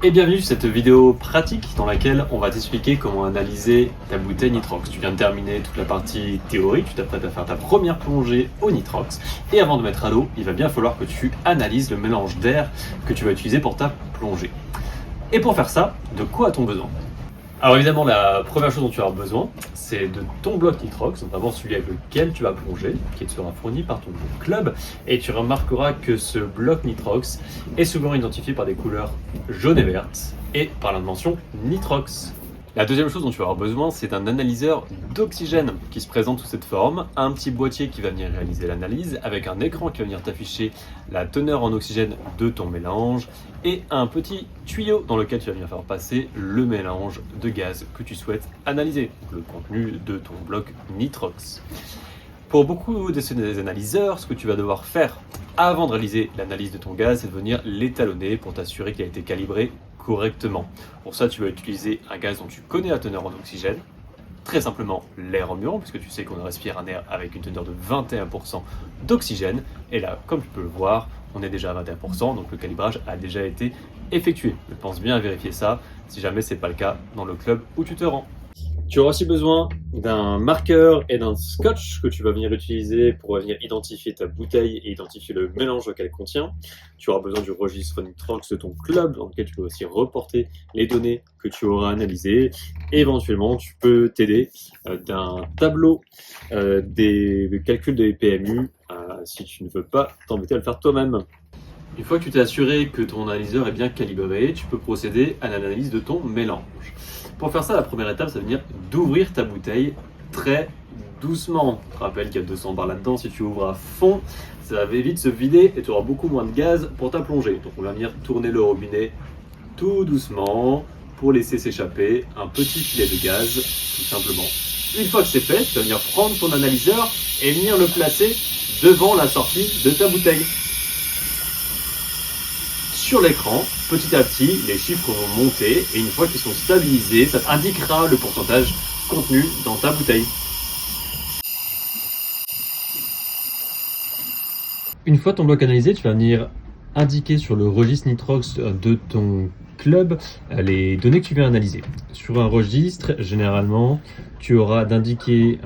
Et bienvenue sur cette vidéo pratique dans laquelle on va t'expliquer comment analyser ta bouteille Nitrox. Tu viens de terminer toute la partie théorique, tu t'apprêtes à faire ta première plongée au Nitrox. Et avant de mettre à l'eau, il va bien falloir que tu analyses le mélange d'air que tu vas utiliser pour ta plongée. Et pour faire ça, de quoi a-t-on besoin ? Alors évidemment, la première chose dont tu auras besoin, c'est de ton bloc Nitrox, notamment celui avec lequel tu vas plonger, qui te sera fourni par ton club. Et tu remarqueras que ce bloc Nitrox est souvent identifié par des couleurs jaunes et vertes et par la mention Nitrox. La deuxième chose dont tu vas avoir besoin, c'est d'un analyseur d'oxygène qui se présente sous cette forme, un petit boîtier qui va venir réaliser l'analyse avec un écran qui va venir t'afficher la teneur en oxygène de ton mélange et un petit tuyau dans lequel tu vas venir faire passer le mélange de gaz que tu souhaites analyser, donc le contenu de ton bloc Nitrox. Pour beaucoup de ces analyseurs, ce que tu vas devoir faire avant de réaliser l'analyse de ton gaz, c'est de venir l'étalonner pour t'assurer qu'il a été calibré correctement. Pour ça, tu vas utiliser un gaz dont tu connais la teneur en oxygène, très simplement l'air ambiant, puisque tu sais qu'on respire un air avec une teneur de 21% d'oxygène. Et là, comme tu peux le voir, on est déjà à 21%, donc le calibrage a déjà été effectué. Je pense bien à vérifier ça, si jamais ce n'est pas le cas dans le club où tu te rends. Tu auras aussi besoin d'un marqueur et d'un scotch que tu vas venir utiliser pour venir identifier ta bouteille et identifier le mélange qu'elle contient. Tu auras besoin du registre Nitrox de ton club dans lequel tu peux aussi reporter les données que tu auras analysées. Et éventuellement, tu peux t'aider d'un tableau des calculs des PMU si tu ne veux pas t'embêter à le faire toi-même. Une fois que tu t'es assuré que ton analyseur est bien calibré, tu peux procéder à l'analyse de ton mélange. Pour faire ça, la première étape, ça veut dire d'ouvrir ta bouteille très doucement. Je te rappelle qu'il y a 200 bars là-dedans. Si tu ouvres à fond, ça va vite se vider et tu auras beaucoup moins de gaz pour ta plongée. Donc on va venir tourner le robinet tout doucement pour laisser s'échapper un petit filet de gaz, tout simplement. Une fois que c'est fait, tu vas venir prendre ton analyseur et venir le placer devant la sortie de ta bouteille. Sur l'écran, petit à petit, les chiffres vont monter et une fois qu'ils sont stabilisés, ça indiquera le pourcentage contenu dans ta bouteille. Une fois ton bloc analysé, tu vas venir indiquer sur le registre Nitrox de ton club les données que tu viens analyser. Sur un registre, généralement, tu auras d'indiquer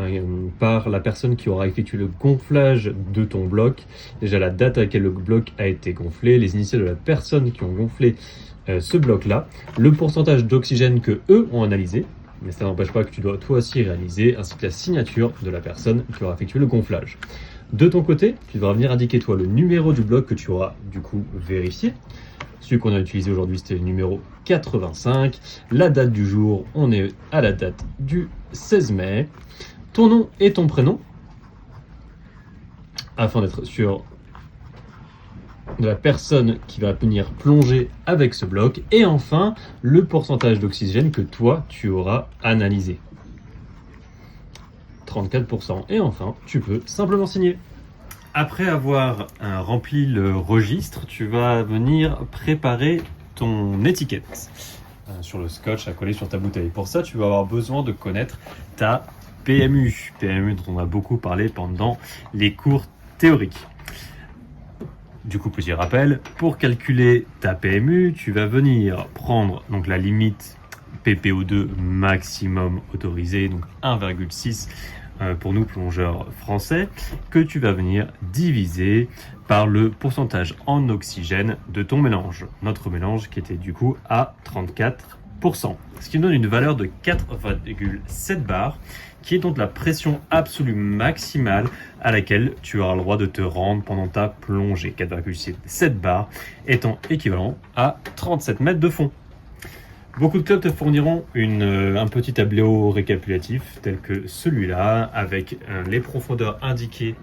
par la personne qui aura effectué le gonflage de ton bloc, déjà la date à laquelle le bloc a été gonflé, les initiales de la personne qui ont gonflé ce bloc-là, le pourcentage d'oxygène que eux ont analysé, mais ça n'empêche pas que tu dois toi aussi réaliser, ainsi que la signature de la personne qui aura effectué le gonflage. De ton côté, tu devras venir indiquer toi le numéro du bloc que tu auras du coup vérifié. Celui qu'on a utilisé aujourd'hui, c'était le numéro 85. La date du jour, on est à la date du 16 mai. Ton nom et ton prénom, afin d'être sûr de la personne qui va venir plonger avec ce bloc. Et enfin, le pourcentage d'oxygène que toi, tu auras analysé. 34%. Et enfin, tu peux simplement signer. Après avoir rempli le registre, tu vas venir préparer ton étiquette sur le scotch à coller sur ta bouteille. Pour ça, tu vas avoir besoin de connaître ta PMU. PMU dont on a beaucoup parlé pendant les cours théoriques. Du coup, petit rappel, pour calculer ta PMU, tu vas venir prendre donc la limite PPO2 maximum autorisé, donc 1,6 pour nous plongeurs français, que tu vas venir diviser par le pourcentage en oxygène de ton mélange. Notre mélange qui était du coup à 34%. Ce qui nous donne une valeur de 4,7 bars, qui est donc la pression absolue maximale à laquelle tu auras le droit de te rendre pendant ta plongée. 4,7 bars étant équivalent à 37 mètres de fond. Beaucoup de clubs te fourniront un petit tableau récapitulatif tel que celui-là, avec les profondeurs indiquées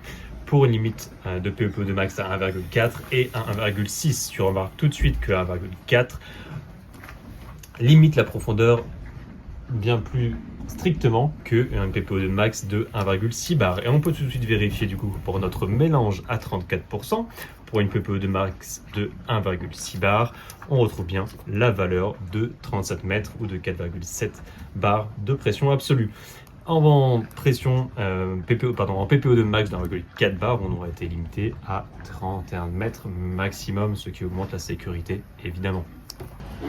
pour une limite de PEP2 max à 1,4 et à 1,6. Tu remarques tout de suite que 1,4 limite la profondeur bien plus strictement qu'un PPO2 max de 1,6 bar. Et on peut tout de suite vérifier du coup pour notre mélange à 34%, pour une PPO2 max de 1,6 bar, on retrouve bien la valeur de 37 mètres ou de 4,7 bars de pression absolue. En pression en PPO2 max d'1,4 bar, on aurait été limité à 31 mètres maximum, ce qui augmente la sécurité évidemment.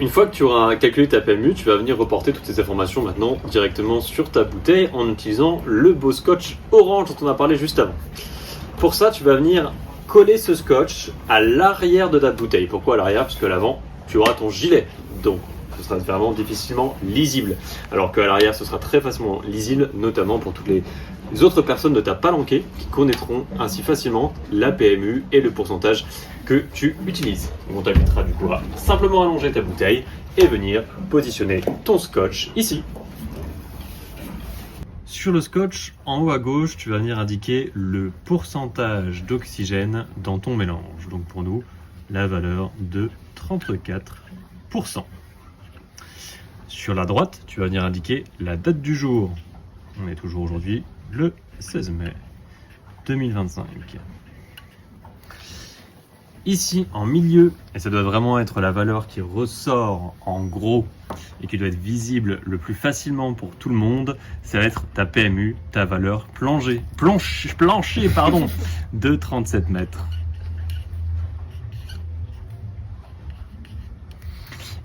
Une fois que tu auras calculé ta PMU, tu vas venir reporter toutes ces informations maintenant directement sur ta bouteille en utilisant le beau scotch orange dont on a parlé juste avant. Pour ça, tu vas venir coller ce scotch à l'arrière de ta bouteille. Pourquoi à l'arrière? Parce qu'à l'avant, tu auras ton gilet. Donc, ce sera vraiment difficilement lisible. Alors qu'à l'arrière, ce sera très facilement lisible, notamment pour toutes les autres personnes de ta palanquée qui connaîtront ainsi facilement la PMU et le pourcentage que tu utilises. Donc on t'invitera du coup à simplement allonger ta bouteille et venir positionner ton scotch ici. Sur le scotch, en haut à gauche, tu vas venir indiquer le pourcentage d'oxygène dans ton mélange. Donc pour nous, la valeur de 34%. Sur la droite, tu vas venir indiquer la date du jour. On est toujours aujourd'hui le 16 mai 2025. Ici, en milieu, et ça doit vraiment être la valeur qui ressort en gros et qui doit être visible le plus facilement pour tout le monde, ça va être ta PMU, ta valeur plancher de 37 mètres.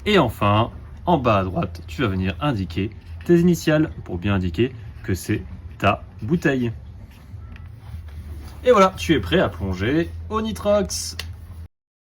Et enfin, en bas à droite, tu vas venir indiquer tes initiales pour bien indiquer que c'est ta bouteille. Et voilà, tu es prêt à plonger au Nitrox.